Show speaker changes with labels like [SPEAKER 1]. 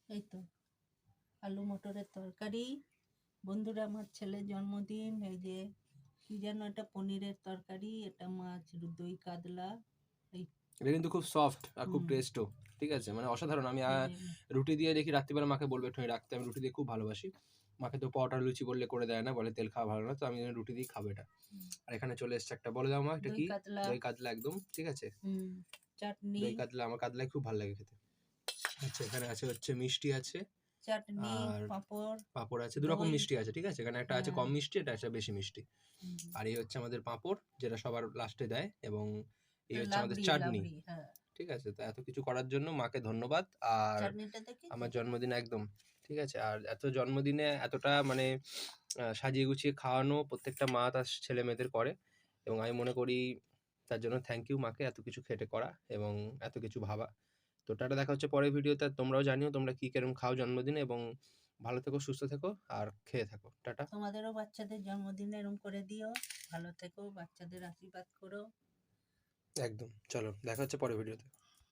[SPEAKER 1] এই তো আলু মটরের তরকারি। বন্ধুরা, আমার ছেলের জন্মদিন। এই যে কি যেন এটা, পনিরের তরকারি, এটা মাছ, দই কাতলা। এই
[SPEAKER 2] এটা কিন্তু খুব সফট আর খুব
[SPEAKER 1] হুম
[SPEAKER 2] টেস্টও। ঠিক আছে, মানে অসাধারণ। আমি
[SPEAKER 1] এই যে
[SPEAKER 2] রুটি দিয়ে দেখি রাত্রিবেলা মাকে বলবো একটুখানি রাখতে, আমি রুটি দিয়ে খুব ভালোবাসি। মাকে তো পরোটা লুচি বললে করে দেয় না, বলে তেল খাওয়া ভালো না, তো আমি রুটি দিয়ে খাবো এটা।
[SPEAKER 1] হুম,
[SPEAKER 2] আর এখানে চলে এসছে একটা, বলে দাও মা এটা
[SPEAKER 1] দই
[SPEAKER 2] কি?
[SPEAKER 1] কাতলা।
[SPEAKER 2] দই কাতলা, একদম ঠিক আছে।
[SPEAKER 1] চাটনি।
[SPEAKER 2] দই কাতলা, আমার কাতলাই খুব ভালো লাগে খেতে। আচ্ছা, এখানে আছে হচ্ছে মিষ্টি আছে,
[SPEAKER 1] চাটনি,
[SPEAKER 2] আর
[SPEAKER 1] পাঁপড়,
[SPEAKER 2] পাঁপড় আছে, দু রকম
[SPEAKER 1] দই।
[SPEAKER 2] মিষ্টি আছে। ঠিক আছে, এখানে একটা আছে
[SPEAKER 1] হ্যাঁ।
[SPEAKER 2] কম মিষ্টি, এটা আছে বেশি মিষ্টি।
[SPEAKER 1] হুম,
[SPEAKER 2] আর এই হচ্ছে আমাদের পাঁপড়, যেটা সবার লাস্টে দেয়, এবং এই হচ্ছে আমাদের
[SPEAKER 1] লাবড়ি
[SPEAKER 2] চাটনি।
[SPEAKER 1] লাবড়ি, হ্যাঁ।
[SPEAKER 2] ঠিক আছে, তো এত কিছু করার জন্য মাকে ধন্যবাদ। আর
[SPEAKER 1] চাটনিটা দেখি।
[SPEAKER 2] আমার জন্মদিনে একদম ঠিক আছে, আর এত জন্মদিনে এতটা মানে সাজিয়ে গুছিয়ে খাওয়ানো প্রত্যেকটা মা তার ছেলে মেয়েদের করে, এবং আমি মনে করি তার জন্য থ্যাংক ইউ মাকে, এত কিছু খেটে করা এবং এত কিছু ভাবা। তো টাটা, দেখা হচ্ছে পরের ভিডিওতে। আর তোমরাও জানিও তোমরা কি কেরম খাও জন্মদিনে, এবং ভালো থেকো, সুস্থ থেকো, আর খেয়ে থাকো। টাটা।
[SPEAKER 1] তোমাদেরও বাচ্চাদের জন্মদিনে এরম করে দিও। ভালো থেকো, বাচ্চাদের আশীর্বাদ করো।
[SPEAKER 2] একদম, চলো দেখা হচ্ছে পরের ভিডিওতে।